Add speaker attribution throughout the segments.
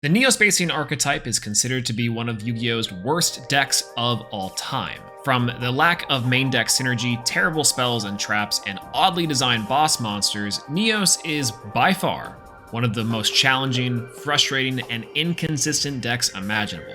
Speaker 1: The Neo-Spacian archetype is considered to be one of Yu-Gi-Oh's worst decks of all time. From the lack of main deck synergy, terrible spells and traps, and oddly designed boss monsters, Neos is by far one of the most challenging, frustrating, and inconsistent decks imaginable.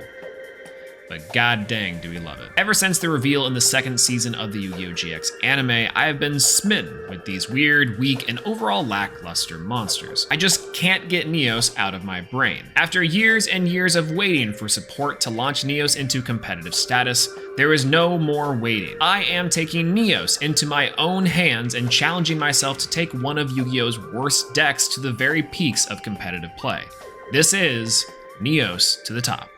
Speaker 1: But god dang do we love it. Ever since the reveal in the second season of the Yu-Gi-Oh! GX anime, I have been smitten with these weird, weak, and overall lackluster monsters. I just can't get Neos out of my brain. After years and years of waiting for support to launch Neos into competitive status, there is no more waiting. I am taking Neos into my own hands and challenging myself to take one of Yu-Gi-Oh's worst decks to the very peaks of competitive play. This is Neos to the top.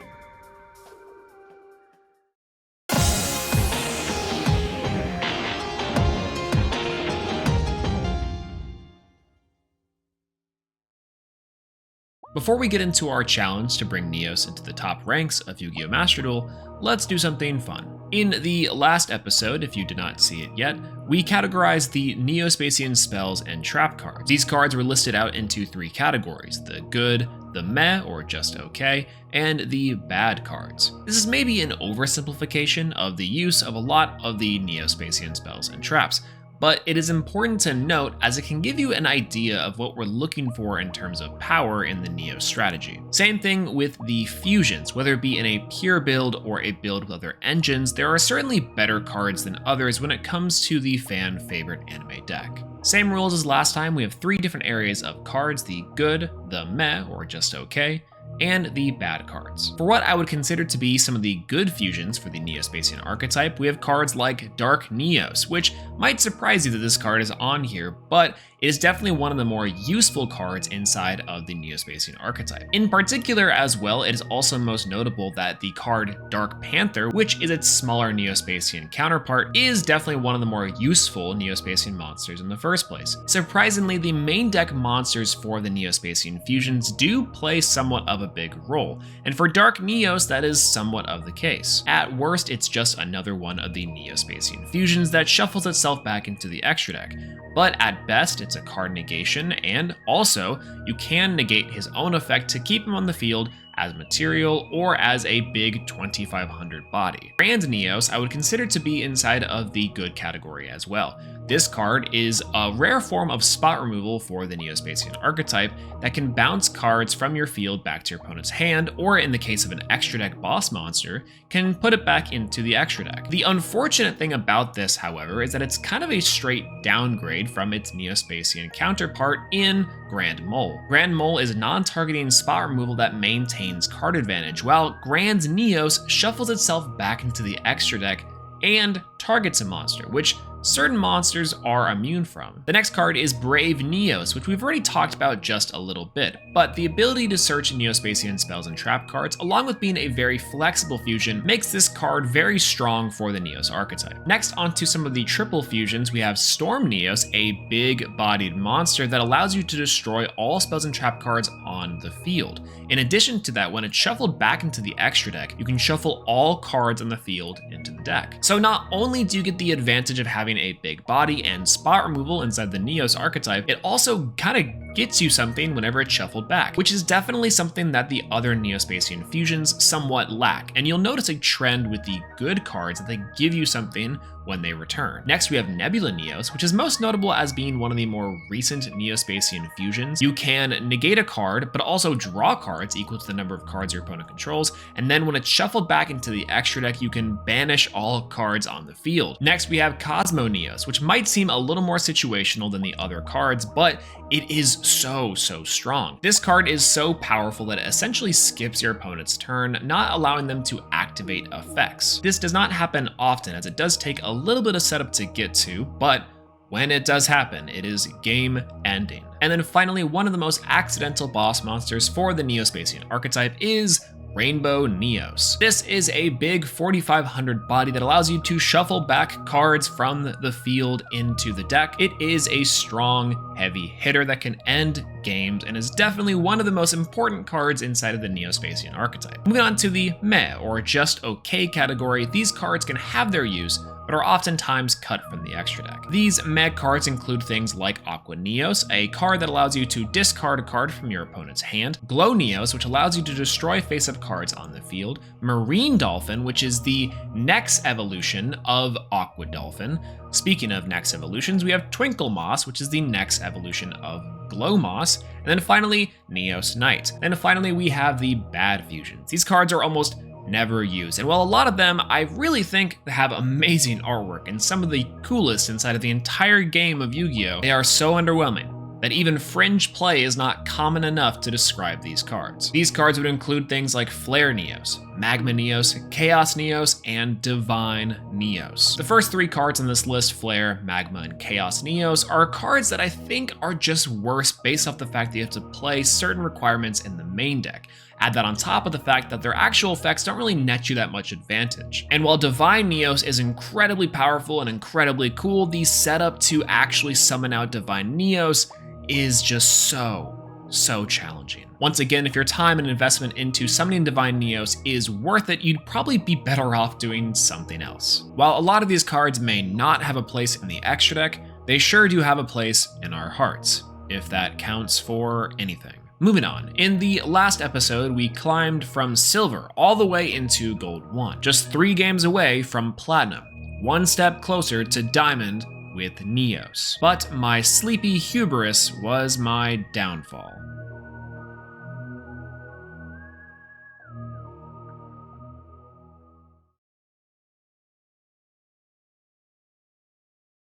Speaker 1: Before we get into our challenge to bring Neos into the top ranks of Yu-Gi-Oh! Master Duel, let's do something fun. In the last episode, if you did not see it yet, we categorized the Neo-Spacian spells and trap cards. These cards were listed out into three categories: the good, the meh or just okay, and the bad cards. This is maybe an oversimplification of the use of a lot of the Neo-Spacian spells and traps, but it is important to note as it can give you an idea of what we're looking for in terms of power in the Neo strategy. Same thing with the fusions, whether it be in a pure build or a build with other engines, there are certainly better cards than others when it comes to the fan favorite anime deck. Same rules as last time, we have three different areas of cards: the good, the meh or just okay, and the bad cards. For what I would consider to be some of the good fusions for the Neo-Spacian archetype, we have cards like Dark Neos, which might surprise you that this card is on here, but it is definitely one of the more useful cards inside of the Neo-Spacian archetype. In particular as well, it is also most notable that the card Dark Panther, which is its smaller Neo-Spacian counterpart, is definitely one of the more useful Neo-Spacian monsters in the first place. Surprisingly, the main deck monsters for the Neo-Spacian fusions do play somewhat of a big role, and for Dark Neos that is somewhat of the case. At worst, it's just another one of the Neo-Spacian fusions that shuffles itself back into the extra deck, but at best it's a card negation, and also you can negate his own effect to keep him on the field as material or as a big 2500 body. Grand Neos I would consider to be inside of the good category as well. This card is a rare form of spot removal for the Neo-Spacian archetype that can bounce cards from your field back to your opponent's hand, or in the case of an extra deck boss monster, can put it back into the extra deck. The unfortunate thing about this, however, is that it's kind of a straight downgrade from its Neo-Spacian counterpart in Grand Mole. Grand Mole is non-targeting spot removal that maintains card advantage, while Grand Neos shuffles itself back into the extra deck and targets a monster, which certain monsters are immune from. The next card is Brave Neos, which we've already talked about just a little bit, but the ability to search Neo-Spacian spells and trap cards, along with being a very flexible fusion, makes this card very strong for the Neos archetype. Next, onto some of the triple fusions, we have Storm Neos, a big-bodied monster that allows you to destroy all spells and trap cards on the field. In addition to that, when it's shuffled back into the extra deck, you can shuffle all cards on the field into the deck. So not only do you get the advantage of having a big body and spot removal inside the Neos archetype, it also kind of gets you something whenever it's shuffled back, which is definitely something that the other Neo-Spacian fusions somewhat lack, and you'll notice a trend with the good cards that they give you something when they return. Next, we have Nebula Neos, which is most notable as being one of the more recent Neo-Spacian fusions. You can negate a card, but also draw cards equal to the number of cards your opponent controls, and then when it's shuffled back into the extra deck, you can banish all cards on the field. Next, we have Cosmo Neos, which might seem a little more situational than the other cards, but it is so strong. This card is so powerful that it essentially skips your opponent's turn, not allowing them to activate effects. This does not happen often, as it does take a little bit of setup to get to, but when it does happen, it is game ending. And then finally, one of the most accidental boss monsters for the Neo-Spacian archetype is Rainbow Neos. This is a big 4500 body that allows you to shuffle back cards from the field into the deck. It is a strong, heavy hitter that can end games and is definitely one of the most important cards inside of the Neo-Spacian archetype. Moving on to the meh or just okay category, these cards can have their use, but are oftentimes cut from the extra deck. These meg cards include things like Aqua Neos, a card that allows you to discard a card from your opponent's hand, Glow Neos, which allows you to destroy face-up cards on the field, Marine Dolphin, which is the next evolution of Aqua Dolphin. Speaking of next evolutions, we have Twinkle Moss, which is the next evolution of Glow Moss, and then finally Neos Knight. And finally we have the bad fusions. These cards are almost never used, and while a lot of them I really think have amazing artwork and some of the coolest inside of the entire game of Yu-Gi-Oh!, they are so underwhelming that even fringe play is not common enough to describe these cards. These cards would include things like Flare Neos, Magma Neos, Chaos Neos, and Divine Neos. The first three cards on this list, Flare, Magma, and Chaos Neos, are cards that I think are just worse based off the fact that you have to play certain requirements in the main deck. Add that on top of the fact that their actual effects don't really net you that much advantage. And while Divine Neos is incredibly powerful and incredibly cool, the setup to actually summon out Divine Neos is just so challenging. Once again, if your time and investment into summoning Divine Neos is worth it, you'd probably be better off doing something else. While a lot of these cards may not have a place in the extra deck, they sure do have a place in our hearts, if that counts for anything. Moving on, in the last episode, we climbed from Silver all the way into Gold 1, just 3 games away from Platinum, one step closer to Diamond with Neos. But my sleepy hubris was my downfall.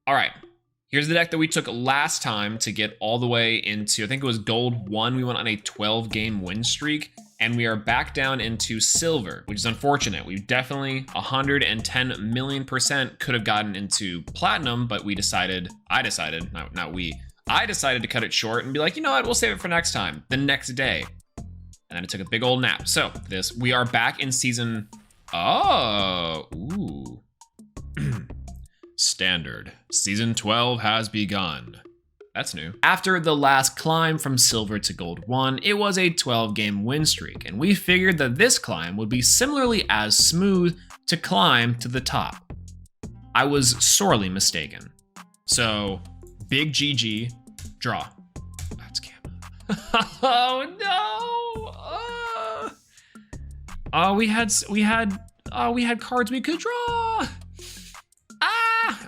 Speaker 1: All right. Here's the deck that we took last time to get all the way into, I think it was Gold 1. We went on a 12-game win streak, and we are back down into Silver, which is unfortunate. We definitely 110 million% could have gotten into Platinum, but I decided to cut it short and be like, you know what, we'll save it for next time, the next day. And then I took a big old nap. So we are back in season, ooh. Standard. Season 12 has begun. That's new. After the last climb from Silver to Gold 1, it was a 12-game win streak, and we figured that this climb would be similarly as smooth to climb to the top. I was sorely mistaken. So, big GG, draw. That's Gamma. Oh no! We had cards we could draw.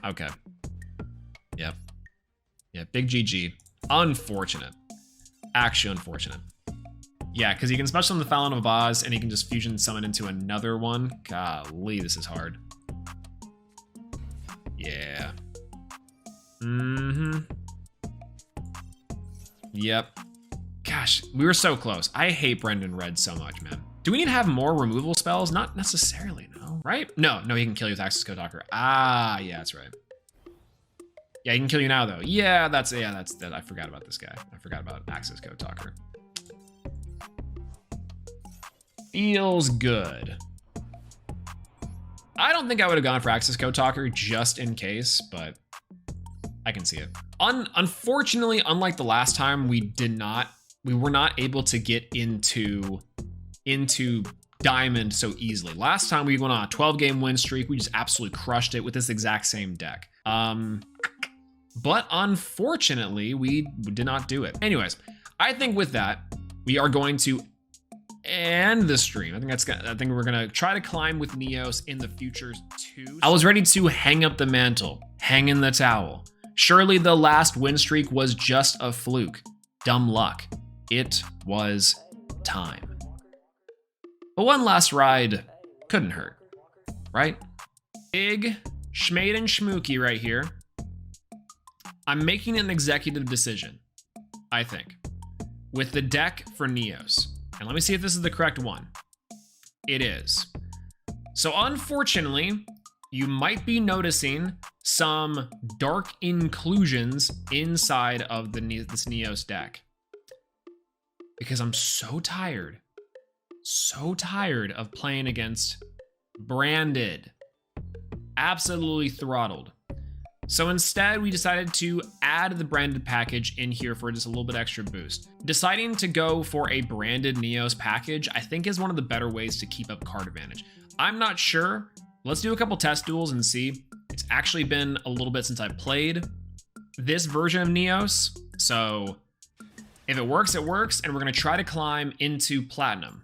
Speaker 1: Okay. Yep. Yeah, big GG. Unfortunate. Actually unfortunate. Yeah, because he can special summon the Fallon of Oz, and he can just fusion summon into another one. Golly, this is hard. Yeah. Yep. Gosh, we were so close. I hate Brendan Red so much, man. Do we need to have more removal spells? Not necessarily, no. Right? No, he can kill you with Access Code Talker. Ah, yeah, that's right. Yeah, he can kill you now, though. Yeah, that's I forgot about this guy. I forgot about Access Code Talker. Feels good. I don't think I would have gone for Access Code Talker just in case, but I can see it. Unfortunately, unlike the last time, we were not able to get into Diamond so easily. Last time we went on a 12-game win streak. We just absolutely crushed it with this exact same deck. But unfortunately, we did not do it. Anyways, I think with that, we are going to end the stream. I think we're gonna try to climb with Neos in the future too. I was ready to hang up the mantle, hang in the towel. Surely the last win streak was just a fluke. Dumb luck. It was time. But one last ride couldn't hurt, right? Big Schmade and Schmooky right here. I'm making an executive decision, I think, with the deck for Neos. And let me see if this is the correct one. It is. So unfortunately, you might be noticing some dark inclusions inside of this Neos deck. Because I'm so tired of playing against branded, absolutely throttled. So instead, we decided to add the branded package in here for just a little bit extra boost. Deciding to go for a branded Neos package, I think is one of the better ways to keep up card advantage. I'm not sure. Let's do a couple test duels and see. It's actually been a little bit since I played this version of Neos. So if it works, it works. And we're gonna try to climb into Platinum.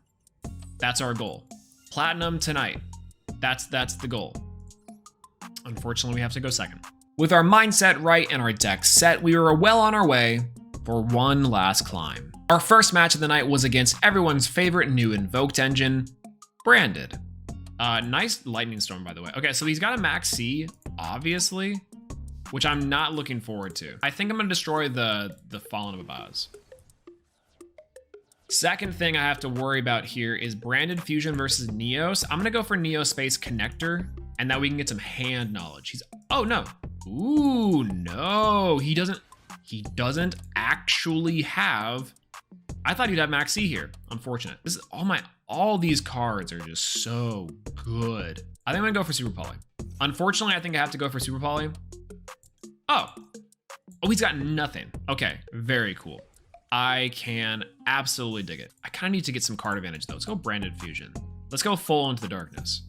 Speaker 1: That's our goal. Platinum tonight. That's the goal. Unfortunately, we have to go second. With our mindset right and our deck set, we were well on our way for one last climb. Our first match of the night was against everyone's favorite new invoked engine, Branded. Nice lightning storm, by the way. Okay, so he's got a max C, obviously, which I'm not looking forward to. I think I'm gonna destroy the Fallen of Abaz. Second thing I have to worry about here is Branded Fusion versus Neos. I'm gonna go for Neo-Space Connector, and that we can get some hand knowledge. Oh no. Ooh, no, he doesn't actually have, I thought he'd have max C here. Unfortunate. This is all these cards are just so good. I think I'm gonna go for Super Poly. Unfortunately, I think I have to go for Super Poly. Oh, he's got nothing. Okay, very cool. I can absolutely dig it. I kind of need to get some card advantage though. Let's go Branded Fusion. Let's go full into the darkness.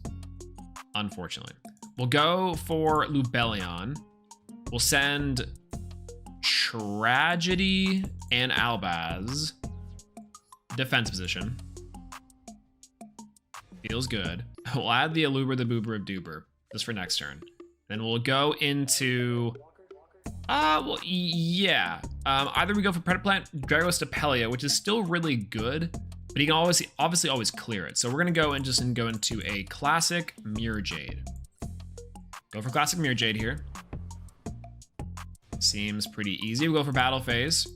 Speaker 1: Unfortunately. We'll go for Lubellion. We'll send Tragedy and Albaz. Defense position. Feels good. We'll add the Aluber, the Boober of Duber. Just for next turn. Then we'll go into... well, yeah. Either we go for Predaplant, Dragos Depelia, which is still really good, but you can obviously always clear it. So we're gonna go and go into a classic Mirror Jade. Go for classic Mirror Jade here. Seems pretty easy. We'll go for battle phase,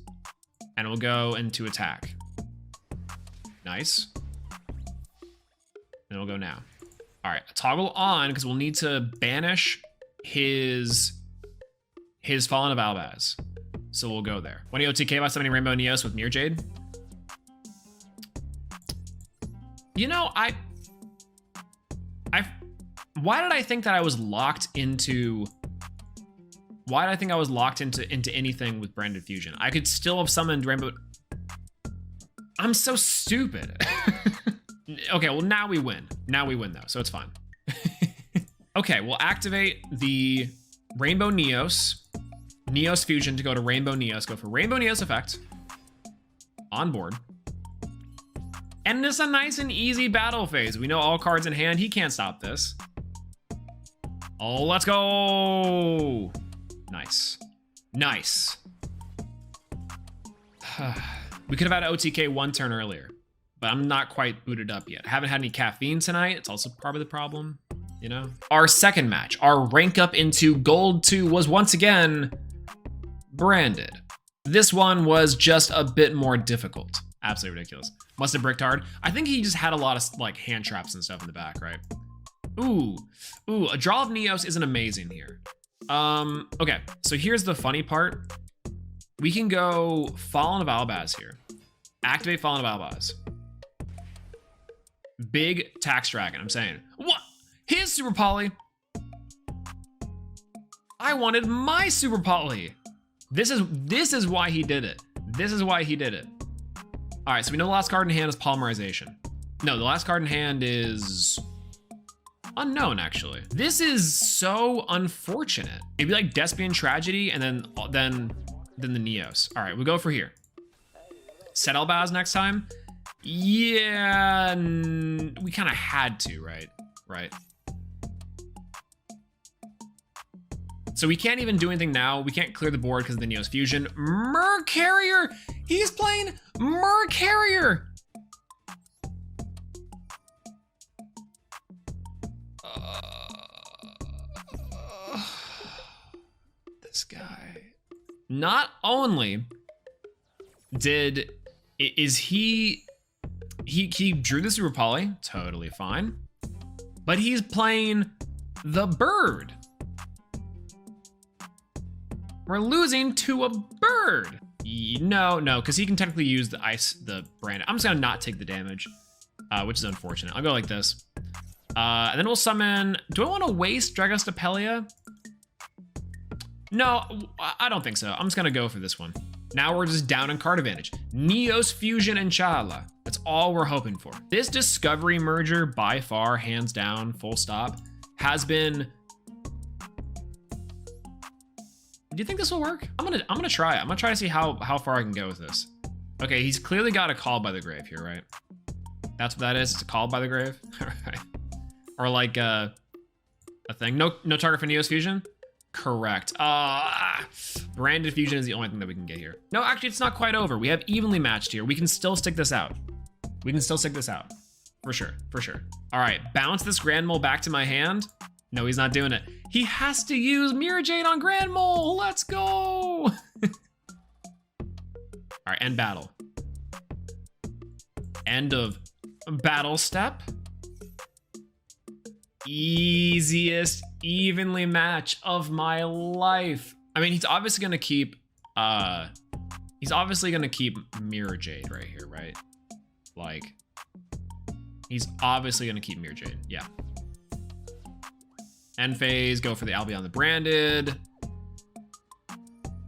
Speaker 1: and we'll go into attack. Nice. And we'll go now. All right, toggle on because we'll need to banish his Fallen of Albaz. So we'll go there. When you OTK by summoning Rainbow Neos with Mirror Jade. You know, why did I think that I was locked into... Why did I think I was locked into anything with Branded Fusion? I could still have summoned Rainbow... I'm so stupid. Okay, well now we win. Now we win though, so it's fine. Okay, we'll activate the Rainbow Neos. Neos Fusion to go to Rainbow Neos. Go for Rainbow Neos effect. On board. And it's a nice and easy battle phase. We know all cards in hand. He can't stop this. Oh, let's go. Nice. Nice. We could have had OTK one turn earlier, but I'm not quite booted up yet. Haven't had any caffeine tonight. It's also part of the problem, you know? Our second match, our rank up into Gold 2 was once again Branded. This one was just a bit more difficult. Absolutely ridiculous. Must have bricked hard. I think he just had a lot of like hand traps and stuff in the back, right? Ooh, a draw of Neos isn't amazing here. Okay, so here's the funny part. We can go Fallen of Albaz here. Activate Fallen of Albaz. Big Tax Dragon, I'm saying. What? His Super Poly? I wanted my Super Poly. This is why he did it. This is why he did it. All right, so we know the last card in hand is Polymerization. No, the last card in hand is unknown, actually. This is so unfortunate. It'd be like Despia Tragedy and then the Neos. All right, we go for here. Set Albaz next time. Yeah, we kind of had to, right? Right. So we can't even do anything now. We can't clear the board because of the Neos Fusion. Mercarrier! He's playing Mercarrier! This guy. Not only is he drew the Super Poly, totally fine, but he's playing the bird. We're losing to a bird. No, because he can technically use the brand. I'm just gonna not take the damage, which is unfortunate. I'll go like this. And then we'll summon, do I wanna waste Dragos Depelia? No, I don't think so. I'm just gonna go for this one. Now we're just down in card advantage. Neos Fusion, inshallah. That's all we're hoping for. This Discovery merger, by far, hands down, full stop, has been Do you think this will work? I'm gonna try it. I'm gonna try to see how far I can go with this. Okay, he's clearly got a Call by the Grave here, right? That's what that is. It's a Call by the Grave. All right. Or like a thing. No target for Neos Fusion. Correct. Branded Fusion is the only thing that we can get here. No, actually, it's not quite over. We have evenly matched here. We can still stick this out. We can still stick this out. For sure, for sure. All right, bounce this Grand Mole back to my hand. No, he's not doing it. He has to use Mirror Jade on Grand Mole. Let's go. All right, end battle. End of battle step. Easiest evenly match of my life. I mean, he's obviously gonna keep Mirror Jade right here, right? Like, he's obviously gonna keep Mirror Jade, yeah. End phase, go for the Albion the Branded.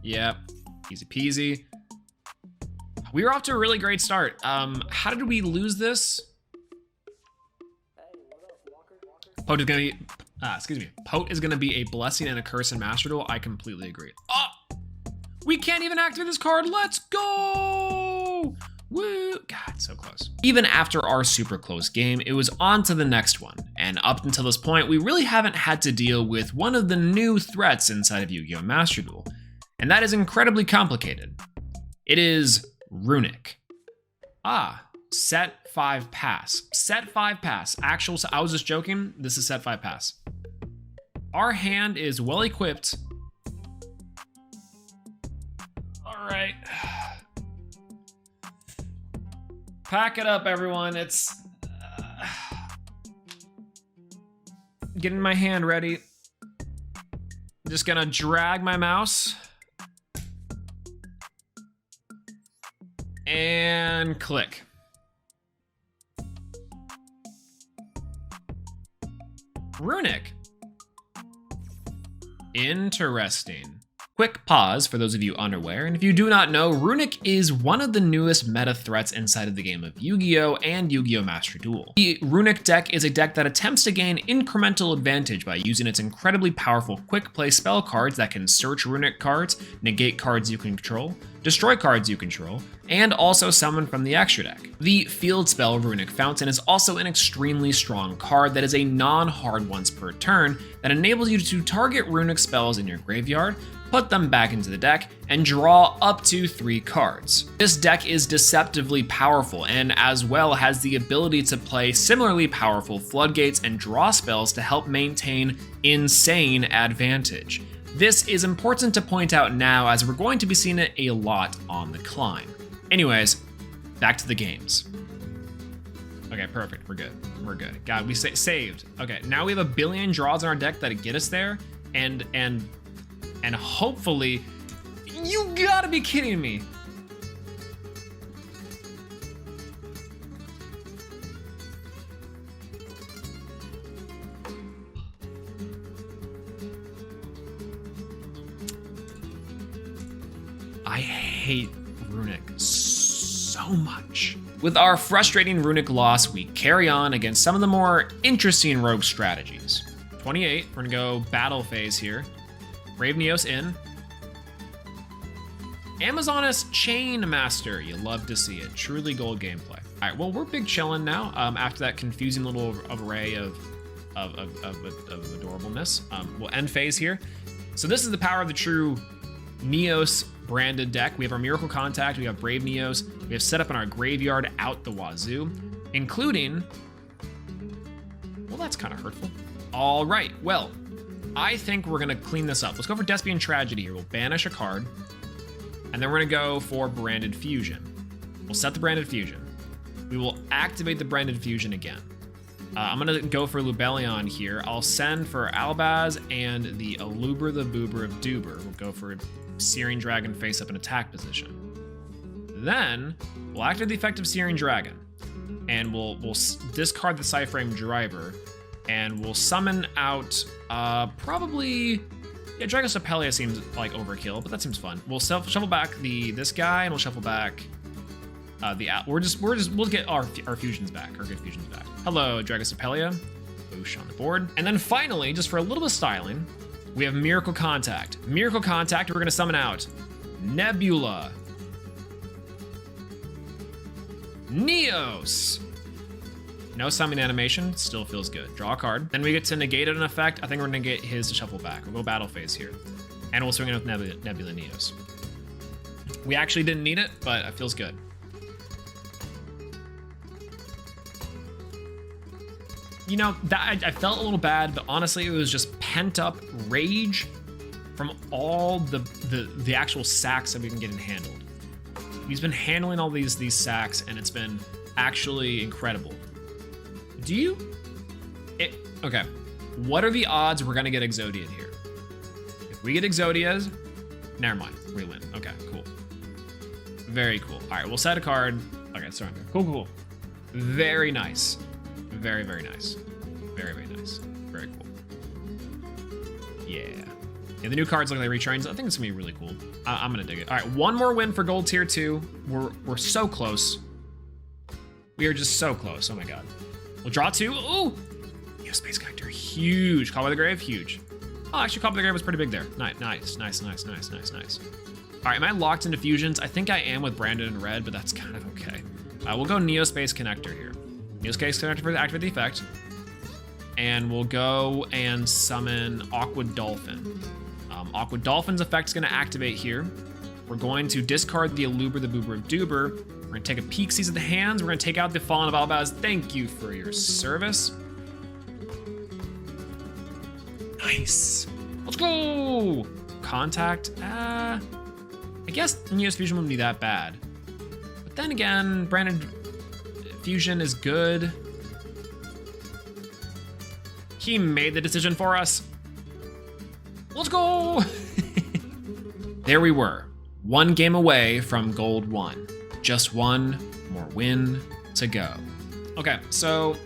Speaker 1: Yep, easy peasy. We were off to a really great start. How did we lose this? Pote is gonna be, Pote is gonna be a blessing and a curse in Master Duel. I completely agree. Oh, we can't even activate this card. Let's go! Woo! God, so close. Even after our super close game, it was on to the next one. And up until this point, we really haven't had to deal with one of the new threats inside of Yu-Gi-Oh! Master Duel. And that is incredibly complicated. It is Runick. Set 5 pass. Set 5 pass. Actual, I was just joking. This is set 5 pass. Our hand is well equipped. All right. Pack it up, everyone. It's getting my hand ready. I'm just gonna drag my mouse and click. Runick. Interesting. Quick pause for those of you unaware, and if you do not know, Runick is one of the newest meta threats inside of the game of Yu-Gi-Oh! And Yu-Gi-Oh! Master Duel. The Runick deck is a deck that attempts to gain incremental advantage by using its incredibly powerful quick play spell cards that can search Runick cards, negate cards you control, destroy cards you control, and also summon from the extra deck. The field spell Runick Fountain is also an extremely strong card that is a non-hard once per turn that enables you to target Runick spells in your graveyard, put them back into the deck, and draw up to 3 cards. This deck is deceptively powerful and as well has the ability to play similarly powerful floodgates and draw spells to help maintain insane advantage. This is important to point out now as we're going to be seeing it a lot on the climb. Anyways, back to the games. Okay, perfect, we're good, we're good. God, we saved. Okay, now we have a billion draws in our deck that get us there, and hopefully, you gotta be kidding me. I hate Runick so much. With our frustrating Runick loss, we carry on against some of the more interesting rogue strategies. 28, we're gonna go battle phase here. Brave Neos in. Amazoness Chain Master. You love to see it. Truly gold gameplay. All right, well, we're big chillin' now after that confusing little array of adorableness. We'll end phase here. So this is the power of the true Neos branded deck. We have our Miracle Contact, we have Brave Neos, we have set up in our graveyard out the wazoo, including, well, that's kind of hurtful. All right, well, I think we're gonna clean this up. Let's go for Despian Tragedy here. We'll banish a card, and then we're gonna go for Branded Fusion. We'll set the Branded Fusion. We will activate the Branded Fusion again. I'm gonna go for Lubellion here. I'll send for Albaz and the Alubra the Boober of Duber. We'll go for Searing Dragon face up in attack position. Then we'll activate the effect of Searing Dragon, and we'll discard the Cyframe Driver, and we'll summon out probably, yeah, Dragostopelia seems like overkill, but that seems fun. We'll shuffle back this guy, and we'll shuffle back we'll get our fusions back, our good fusions back. Hello, Dragostopelia. Boosh on the board. And then finally, just for a little bit of styling, We have Miracle Contact. Miracle Contact, we're gonna summon out Nebula, Neos. No summon animation, still feels good. Draw a card. Then we get to negate an effect. I think we're gonna get his to shuffle back. We'll go battle phase here. And we'll swing in with Nebula Neos. We actually didn't need it, but it feels good. You know, that I felt a little bad, but honestly, it was just pent up rage from all the actual sacks that we've been getting handled. He's been handling all these sacks, and it's been actually incredible. Okay, what are the odds we're gonna get Exodia here? If we get Exodias, never mind, we win. Okay, cool. Very cool. All right, we'll set a card. Okay, sorry. Cool. Very nice. Very nice. Very nice. Very cool. Yeah, the new cards look like retrains. I think it's gonna be really cool. I'm gonna dig it. All right, one more win for gold tier 2. We're so close. We are just so close. Oh my god. We'll draw 2. Ooh! Neo-Space Connector, huge. Call by the Grave, huge. Oh, actually, Call by the Grave was pretty big there. Nice. All right, am I locked into fusions? I think I am with Brandon in red, but that's kind of okay. We'll go Neo-Space Connector here. Neo-Space Connector for the activate the effect. And we'll go and summon Aqua Dolphin. Aqua Dolphin's effect is going to activate here. We're going to discard the Aluber, the Boober, of Duber. We're going to take a peek, seize at the hands. We're going to take out the Fallen of Albaz. Thank you for your service. Nice. Let's go. Contact. I guess Neos Fusion wouldn't be that bad. But then again, Branded Fusion is good. He made the decision for us. Let's go. There we were. One game away from gold 1. Just one more win to go. Okay, so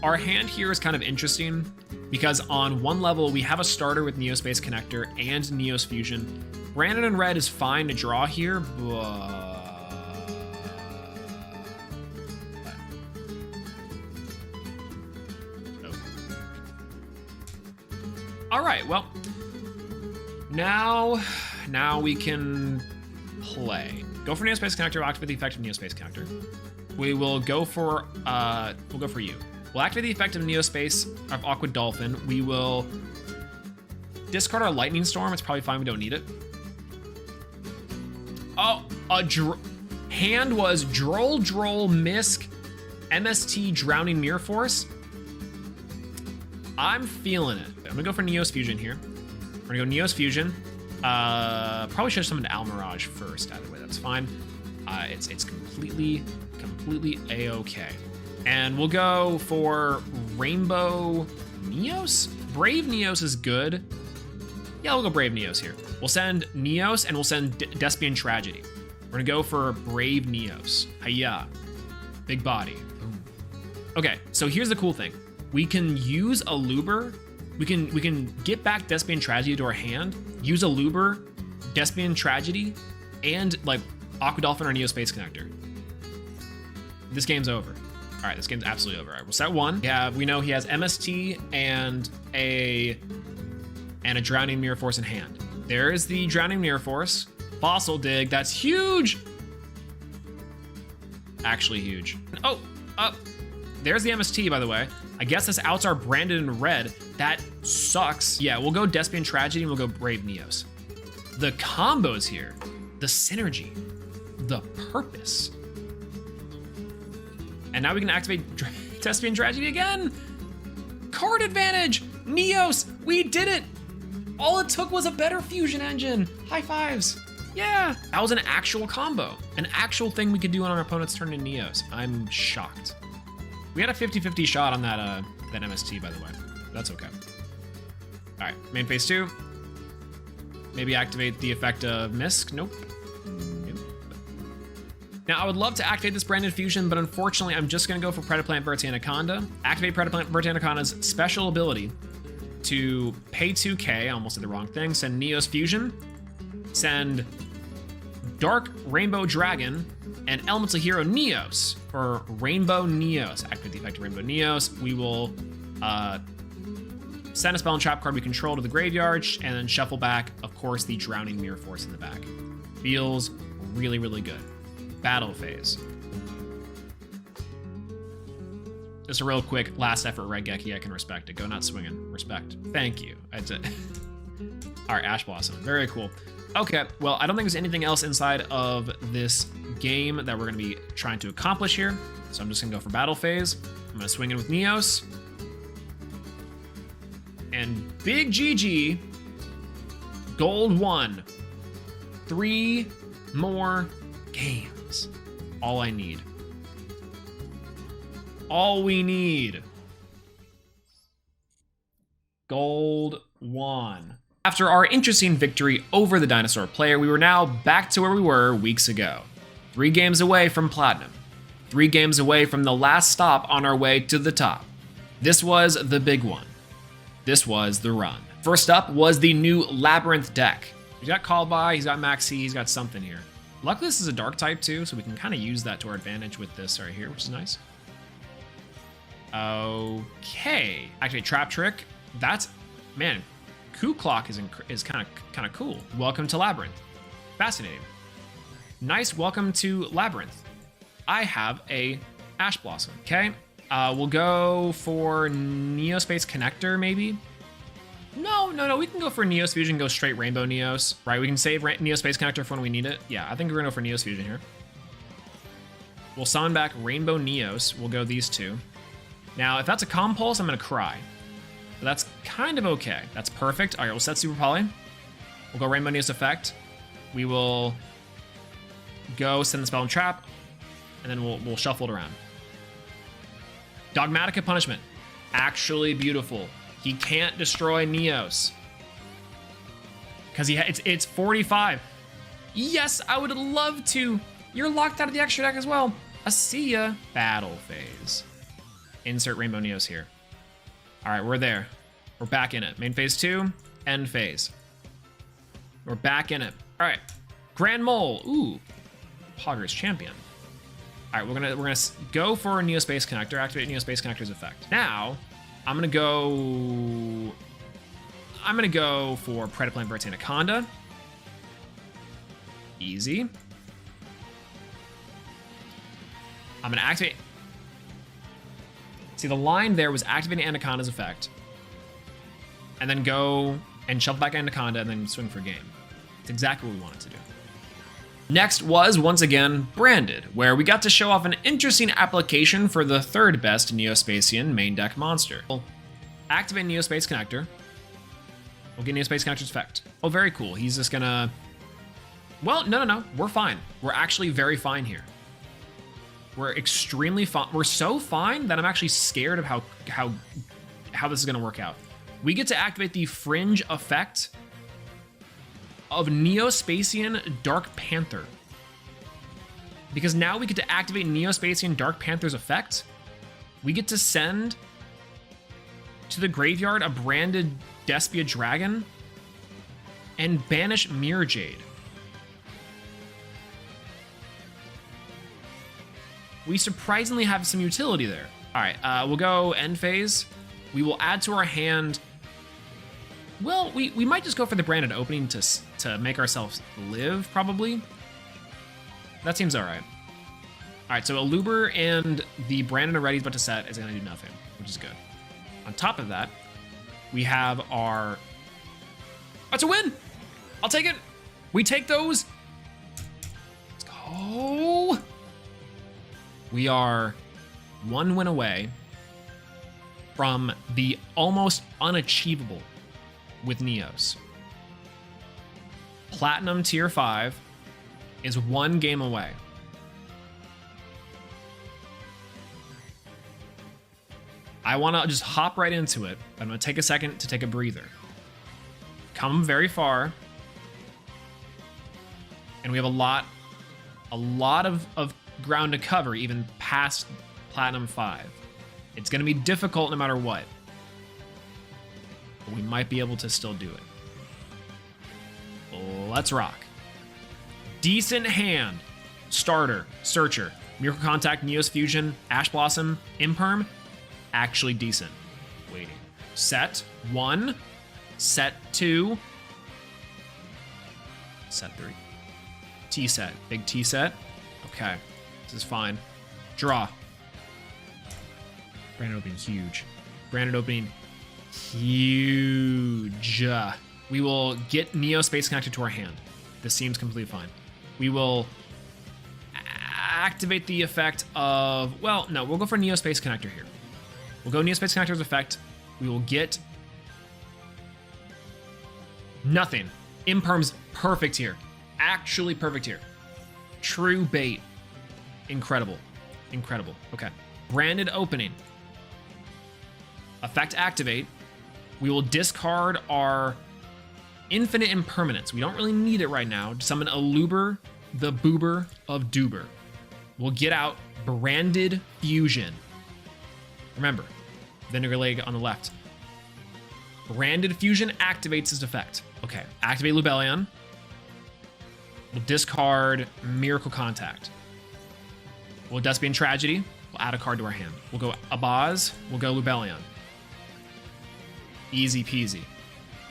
Speaker 1: our hand here is kind of interesting because on one level we have a starter with Neo-Space Connector and Neos Fusion. Brandon in red is fine to draw here, but all right, well, now we can play. Go for Neo-Space Connector, we'll activate the effect of Neo-Space Connector. We will go for you. We'll activate the effect of Neo-Space of Aqua Dolphin. We will discard our Lightning Storm. It's probably fine, we don't need it. Oh, hand was Droll, Misk, MST, Drowning Mirror Force. I'm feeling it. I'm gonna go for Neos Fusion here. We're gonna go Neos Fusion. Probably should have summoned Almirage first. Either way, that's fine. It's completely a-okay. And we'll go for Rainbow Neos. Brave Neos is good. Yeah, we'll go Brave Neos here. We'll send Neos and we'll send Despian Tragedy. We're gonna go for Brave Neos. Hiya. Big body. Boom. Okay, so here's the cool thing. We can use a Luber. We can get back Despian Tragedy to our hand, use a Luber, Despian Tragedy, and like Aqua Dolphin or Neo-Space Connector. This game's over. All right, this game's absolutely over. All right, we'll set 1. We know he has MST and a Drowning Mirror Force in hand. There's the Drowning Mirror Force. Fossil Dig, that's huge. Actually huge. Oh, there's the MST, by the way. I guess this outs our Branded in red. That sucks. Yeah, we'll go Despian Tragedy and we'll go Brave Neos. The combos here, the synergy, the purpose. And now we can activate Despian Tragedy again. Card advantage, Neos, we did it. All it took was a better fusion engine. High fives. Yeah, that was an actual combo. An actual thing we could do on our opponent's turn in Neos. I'm shocked. We had a 50-50 shot on that MST, by the way. That's okay. All right, main phase 2. Maybe activate the effect of Misk. Nope. Now, I would love to activate this Branded Fusion, but unfortunately, I'm just going to go for Predaplant Verti Anaconda. Activate Predaplant Verti Anaconda's special ability to pay 2k. I almost did the wrong thing. Send Neos Fusion. Send Dark Rainbow Dragon and Elemental Hero Neos for Rainbow Neos. Activate the effect of Rainbow Neos. We will send a spell and trap card we control to the graveyard, and then shuffle back, of course, the Drowning Mirror Force in the back. Feels really, really good. Battle phase. Just a real quick last effort Red Geki. I can respect it. Go not swinging. Respect. Thank you. That's it. All right, Ash Blossom. Very cool. Okay, well, I don't think there's anything else inside of this game that we're going to be trying to accomplish here. So I'm just going to go for battle phase. I'm going to swing in with Neos. And big GG. Gold 1. 3 more games. All I need. All we need. Gold 1. After our interesting victory over the Dinosaur player, we were now back to where we were weeks ago. 3 games away from Platinum. 3 games away from the last stop on our way to the top. This was the big one. This was the run. First up was the new Labrynth Deck. He's got Call By, he's got Maxi, he's got something here. Luckily this is a dark type too, so we can kind of use that to our advantage with this right here, which is nice. Okay. Actually, Trap Trick. That's, man, Coup Clock is kind of cool. Welcome to Labrynth. Fascinating. Nice welcome to Labrynth. I have a Ash Blossom. Okay. We'll go for Neo-Space Connector, maybe. No. We can go for Neos Fusion, go straight Rainbow Neos. Right, we can save Neo-Space Connector for when we need it. Yeah, I think we're gonna go for Neos Fusion here. We'll summon back Rainbow Neos. We'll go these 2. Now, if that's a Compulse, I'm gonna cry. But that's kind of okay. That's perfect. All right, we'll set Super Poly. We'll go Rainbow Neos effect. We will go send the spell and trap, and then we'll shuffle it around. Dogmatica Punishment. Actually beautiful. He can't destroy Neos. Because it's 45. Yes, I would love to. You're locked out of the extra deck as well. I see ya. Battle phase. Insert Rainbow Neos here. All right, we're there. We're back in it. Main phase 2, end phase. We're back in it. All right, Grand Mole. Ooh, Pogger's Champion. All right, we're gonna go for Neo-Space Connector. Activate Neo-Space Connector's effect. Now, I'm gonna go for Predaplant Vertex Anaconda. Easy. I'm gonna activate. See, the line there was activating Anaconda's effect, and then go and shuffle back Anaconda, and then swing for game. It's exactly what we wanted to do. Next was, once again, Branded, where we got to show off an interesting application for the 3rd best Neo-Spacian main deck monster. We'll activate Neo-Space Connector. We'll get Neo-Space Connector's effect. Oh, very cool. He's just gonna... Well, no. We're fine. We're actually very fine here. We're extremely fine. We're so fine that I'm actually scared of how this is gonna work out. We get to activate the Fringe effect of Neo-Spacian Dark Panther. Because now we get to activate Neo-Spacian Dark Panther's effect. We get to send to the graveyard a branded Despia Dragon and banish Mirror Jade. We surprisingly have some utility there. All right, we'll go end phase. We will add to our hand. Well, we might just go for the branded opening to make ourselves live, probably. That seems all right. All right, so Aluber and the branded already is about to set is gonna do nothing, which is good. On top of that, we have our... That's a win! I'll take it! We take those! Let's go! We are 1 win away from the almost unachievable with Neos. Platinum tier 5 is 1 game away. I want to just hop right into it, but I'm going to take a second to take a breather. Come very far. And we have a lot of ground to cover, even past Platinum 5. It's going to be difficult no matter what. But we might be able to still do it. Let's rock. Decent hand. Starter, Searcher, Miracle Contact, Neos Fusion, Ash Blossom, Imperm. Actually decent. Waiting. Set 1. Set 2. Set 3. T set. Big T set. Okay. This is fine. Draw. Branded opening huge. Branded opening huge. We will get Neo-Space connected to our hand. This seems completely fine. We will activate the effect of, well, no, we'll go for Neo-Space connector here. We'll go Neo-Space connector's effect. We will get nothing. Imperm's perfect here. Actually perfect here. True bait. Incredible. Incredible. Okay. Branded opening. Effect activate. We will discard our infinite impermanence. We don't really need it right now. Summon Aluber, the Boober of Doober. We'll get out Branded Fusion. Remember, Vinegar Leg on the left. Branded Fusion activates his effect. Okay, activate Lubellion. We'll discard Miracle Contact. We'll Despian Tragedy. We'll add a card to our hand. We'll go Abaz. We'll go Lubellion. Easy peasy.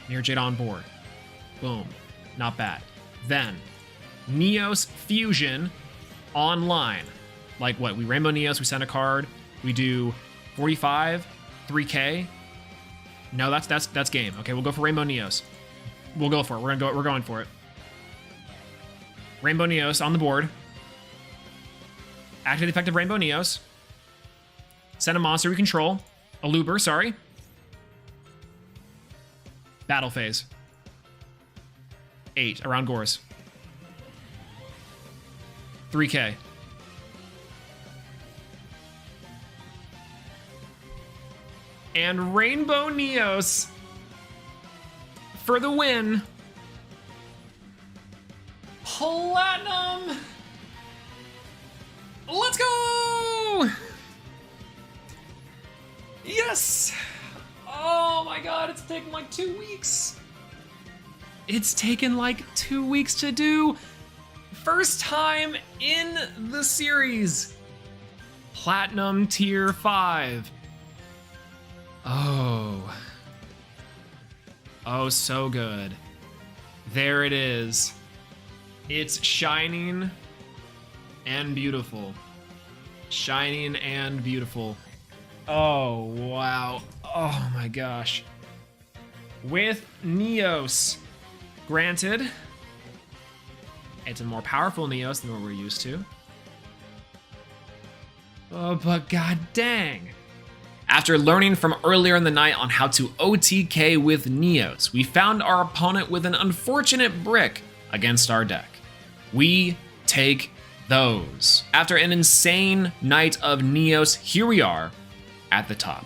Speaker 1: Near Jade on board. Boom. Not bad. Then, Neos Fusion online. Like what? We Rainbow Neos, we send a card. We do 45, 3K. No, that's game. Okay, we'll go for Rainbow Neos. We'll go for it. We're going for it. Rainbow Neos on the board. Activate the effect of Rainbow Neos. Send a monster we control. A Luber, sorry. Battle phase. 8 around Gores. 3K. And Rainbow Neos for the win. Platinum. Let's go. Yes. Oh my God, it's taken like 2 weeks. It's taken like 2 weeks to do. First time in the series. Platinum tier 5. Oh. Oh, so good. There it is. It's shining and beautiful. Shining and beautiful. Oh, wow. Oh my gosh. With Neos. Granted, it's a more powerful Neos than what we're used to. Oh, but god dang. After learning from earlier in the night on how to OTK with Neos, we found our opponent with an unfortunate brick against our deck. We take those. After an insane night of Neos, here we are at the top.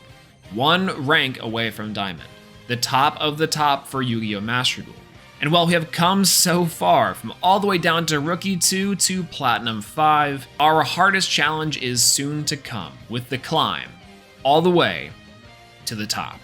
Speaker 1: One rank away from Diamond. The top of the top for Yu-Gi-Oh! Master Duel. And while we have come so far, from all the way down to Rookie 2 to Platinum 5, our hardest challenge is soon to come with the climb all the way to the top.